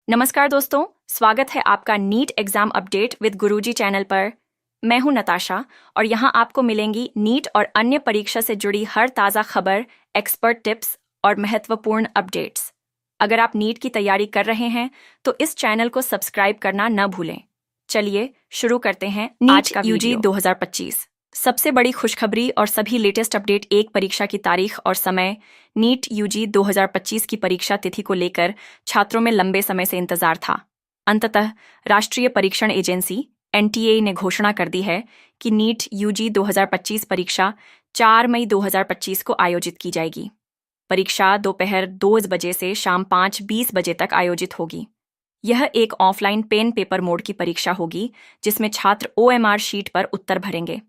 नमस्कार दोस्तों, स्वागत है आपका NEET exam update with Guruji channel पर। मैं हूं नताशा और यहां आपको मिलेंगी नीट और अन्य परीक्षा से जुड़ी हर ताज़ा खबर, एक्सपर्ट टिप्स और महत्वपूर्ण अपडेट्स। अगर आप नीट की तैयारी कर रहे हैं तो इस चैनल को सब्सक्राइब करना न भूलें। चलिए शुरू करते हैं आज का यूजी 2025। सबसे बड़ी खुशखबरी और सभी लेटेस्ट अपडेट। एक परीक्षा की तारीख और समय। नीट यूजी 2025 की परीक्षा तिथि को लेकर छात्रों में लंबे समय से इंतजार था। अंततः राष्ट्रीय परीक्षण एजेंसी एनटीए ने घोषणा कर दी है कि नीट यूजी 2025 परीक्षा 4 मई 2025 को आयोजित की जाएगी। परीक्षा दोपहर 2 बजे से शाम 5:20 बजे तक आयोजित होगी। यह एक ऑफलाइन पेन पेपर मोड की परीक्षा होगी जिसमें छात्र ओएमआर शीट पर उत्तर भरेंगे।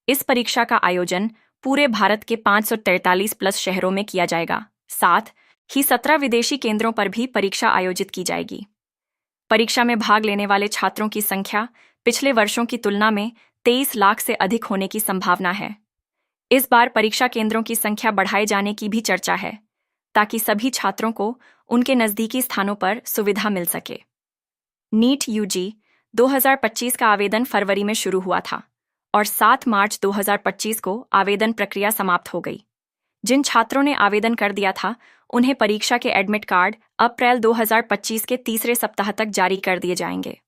इस परीक्षा का आयोजन पूरे भारत के 543 प्लस शहरों में किया जाएगा। साथ ही 17 विदेशी केंद्रों पर भी परीक्षा आयोजित की जाएगी। परीक्षा में भाग लेने वाले छात्रों की संख्या पिछले वर्षों की तुलना में 23 लाख से अधिक होने की संभावना है। इस बार परीक्षा केंद्रों की संख्या बढ़ाए जाने की भी चर्चा है ताकि सभी छात्रों को उनके नज़दीकी स्थानों पर सुविधा मिल सके। नीट यूजी 2025 का आवेदन फरवरी में शुरू हुआ था और 7 मार्च 2025 को आवेदन प्रक्रिया समाप्त हो गई। जिन छात्रों ने आवेदन कर दिया था उन्हें परीक्षा के एडमिट कार्ड अप्रैल 2025 के तीसरे सप्ताह तक जारी कर दिए जाएंगे।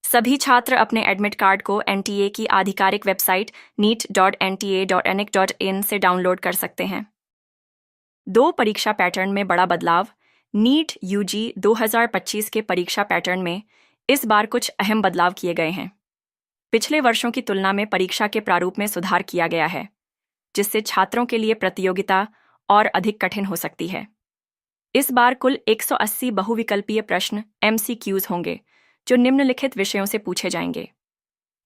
सभी छात्र अपने एडमिट कार्ड को एनटीए की आधिकारिक वेबसाइट neet.nta.nic.in से डाउनलोड कर सकते हैं। 2 परीक्षा पैटर्न में बड़ा बदलाव। नीट यूजी 2025 के परीक्षा पैटर्न में इस बार कुछ अहम बदलाव किए गए हैं। पिछले वर्षों की तुलना में परीक्षा के प्रारूप में सुधार किया गया है, जिससे छात्रों के लिए प्रतियोगिता और अधिक कठिन हो सकती है। इस बार कुल 180 बहुविकल्पीय प्रश्न MCQs होंगे, जो निम्नलिखित विषयों से पूछे जाएंगे।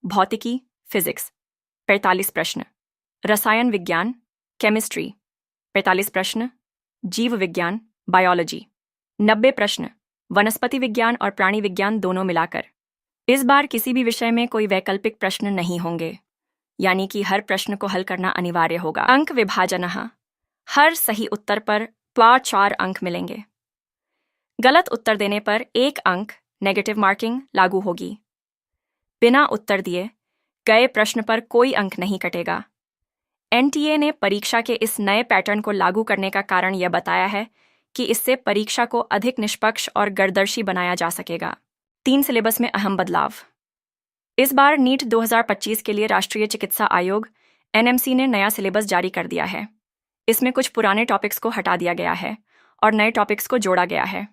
भौतिकी फिजिक्स 45 प्रश्न, रसायन विज्ञान केमिस्ट्री 45 प्रश्न, जीव विज्ञान बायोलॉजी 90 प्रश्न, वनस्पति विज्ञान और प्राणी विज्ञान दोनों मिलाकर। इस बार किसी भी विषय में कोई वैकल्पिक प्रश्न नहीं होंगे, यानी कि हर प्रश्न को हल करना अनिवार्य होगा। अंक विभाजन, हर सही उत्तर पर 4 अंक मिलेंगे। गलत उत्तर देने पर 1 अंक नेगेटिव मार्किंग लागू होगी। बिना उत्तर दिए गए प्रश्न पर कोई अंक नहीं कटेगा। एनटीए ने परीक्षा के इस नए पैटर्न को लागू करने का कारण यह बताया है कि इससे परीक्षा को अधिक निष्पक्ष और गर्दर्शी बनाया जा सकेगा। 3 सिलेबस में अहम बदलाव। इस बार नीट 2025 के लिए राष्ट्रीय चिकित्सा आयोग एनएमसी ने नया सिलेबस जारी कर दिया है। इसमें कुछ पुराने टॉपिक्स को हटा दिया गया है और नए टॉपिक्स को जोड़ा गया है।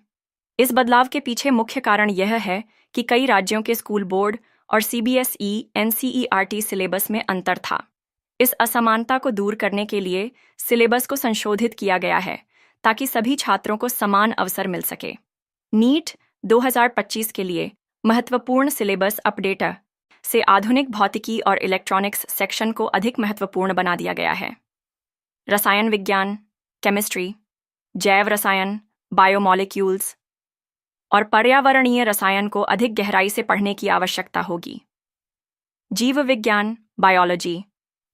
इस बदलाव के पीछे मुख्य कारण यह है कि कई राज्यों के स्कूल बोर्ड और सीबीएसई एनसीईआरटी सिलेबस में अंतर था। इस असमानता को दूर करने के लिए सिलेबस को संशोधित किया गया है ताकि सभी छात्रों को समान अवसर मिल सके। नीट 2025 के लिए महत्वपूर्ण सिलेबस अपडेट से आधुनिक भौतिकी और इलेक्ट्रॉनिक्स सेक्शन को अधिक महत्वपूर्ण बना दिया गया है। रसायन विज्ञान केमिस्ट्री, जैव रसायन बायोमॉलिक्यूल्स और पर्यावरणीय रसायन को अधिक गहराई से पढ़ने की आवश्यकता होगी। जीव विज्ञान बायोलॉजी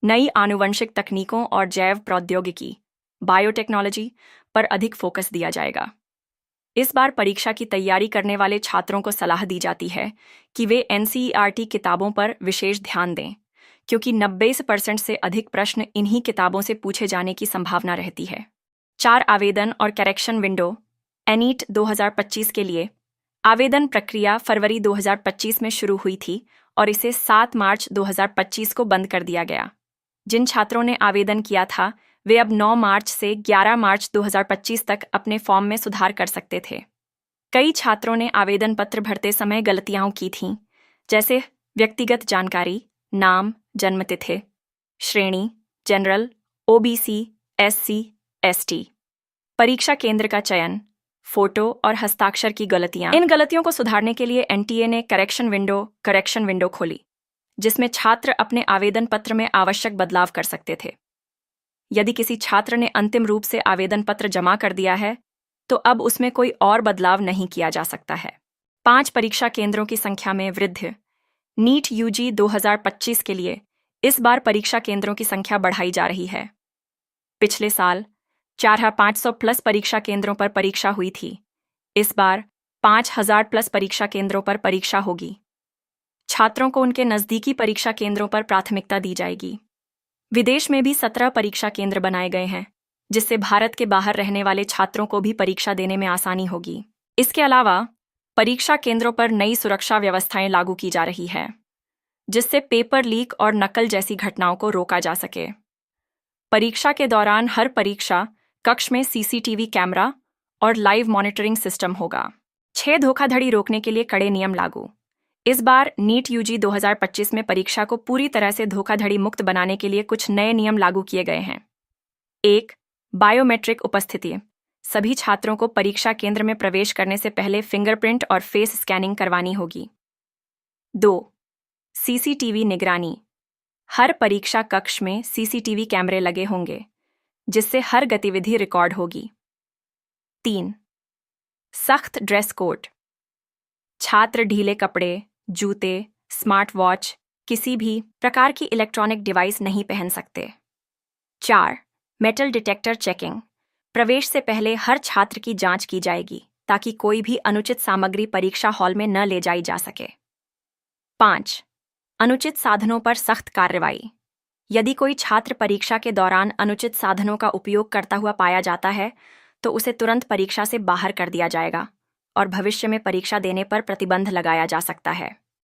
नई आनुवंशिक तकनीकों और जैव प्रौद्योगिकी बायोटेक्नोलॉजी पर अधिक फोकस दिया जाएगा। इस बार परीक्षा की तैयारी करने वाले छात्रों को सलाह दी जाती है कि वे एनसीईआरटी किताबों पर विशेष ध्यान दें, क्योंकि 90% से अधिक प्रश्न इन्हीं किताबों से पूछे जाने की संभावना रहती है। 4 आवेदन और करेक्शन विंडो। एनीट 2025 के लिए आवेदन प्रक्रिया फरवरी 2025 में शुरू हुई थी और इसे 7 मार्च 2025 को बंद कर दिया गया। जिन छात्रों ने आवेदन किया था वे अब 9 मार्च से 11 मार्च 2025 तक अपने फॉर्म में सुधार कर सकते थे। कई छात्रों ने आवेदन पत्र भरते समय गलतियां की थीं, जैसे व्यक्तिगत जानकारी, नाम, जन्मतिथि, श्रेणी, जनरल, ओबीसी, एससी, एसटी, परीक्षा केंद्र का चयन, फोटो और हस्ताक्षर की गलतियां। इन गलतियों को सुधारने के लिए एनटीए ने करेक्शन विंडो खोली, जिसमें छात्र अपने आवेदन पत्र में आवश्यक बदलाव कर सकते थे। यदि किसी छात्र ने अंतिम रूप से आवेदन पत्र जमा कर दिया है तो अब उसमें कोई और बदलाव नहीं किया जा सकता है। 5 परीक्षा केंद्रों की संख्या में वृद्धि। नीट यूजी 2025 के लिए इस बार परीक्षा केंद्रों की संख्या बढ़ाई जा रही है। पिछले साल 4500 प्लस परीक्षा केंद्रों पर परीक्षा हुई थी। इस बार 5,000 प्लस परीक्षा केंद्रों पर परीक्षा होगी। छात्रों को उनके नज़दीकी परीक्षा केंद्रों पर प्राथमिकता दी जाएगी। विदेश में भी 17 परीक्षा केंद्र बनाए गए हैं, जिससे भारत के बाहर रहने वाले छात्रों को भी परीक्षा देने में आसानी होगी। इसके अलावा परीक्षा केंद्रों पर नई सुरक्षा व्यवस्थाएं लागू की जा रही है, जिससे पेपर लीक और नकल जैसी घटनाओं को रोका जा सके। परीक्षा के दौरान हर परीक्षा कक्ष में सीसीटीवी कैमरा और लाइव मॉनिटरिंग सिस्टम होगा। 6 धोखाधड़ी रोकने के लिए कड़े नियम लागू। इस बार नीट यूजी 2025 में परीक्षा को पूरी तरह से धोखाधड़ी मुक्त बनाने के लिए कुछ नए नियम लागू किए गए हैं। 1. बायोमेट्रिक उपस्थिति। सभी छात्रों को परीक्षा केंद्र में प्रवेश करने से पहले फिंगरप्रिंट और फेस स्कैनिंग करवानी होगी। 2. सीसीटीवी निगरानी। हर परीक्षा कक्ष में सीसीटीवी कैमरे लगे होंगे, जिससे हर गतिविधि रिकॉर्ड होगी। 3. सख्त ड्रेस कोड। छात्र ढीले कपड़े, जूते, स्मार्ट वॉच, किसी भी प्रकार की इलेक्ट्रॉनिक डिवाइस नहीं पहन सकते। 4. Metal detector checking. प्रवेश से पहले हर छात्र की जांच की जाएगी, ताकि कोई भी अनुचित सामग्री परीक्षा हॉल में न ले जाई जा सके। 5. अनुचित साधनों पर सख्त कार्रवाई। यदि कोई छात्र परीक्षा के दौरान अनुचित साधनों का उपयोग करता हुआ पाया जाता है, तो उसे तुरंत परीक्षा से बाहर कर दिया जाएगा और भविष्य में परीक्षा देने पर प्रतिबंध लगाया जा सकता है।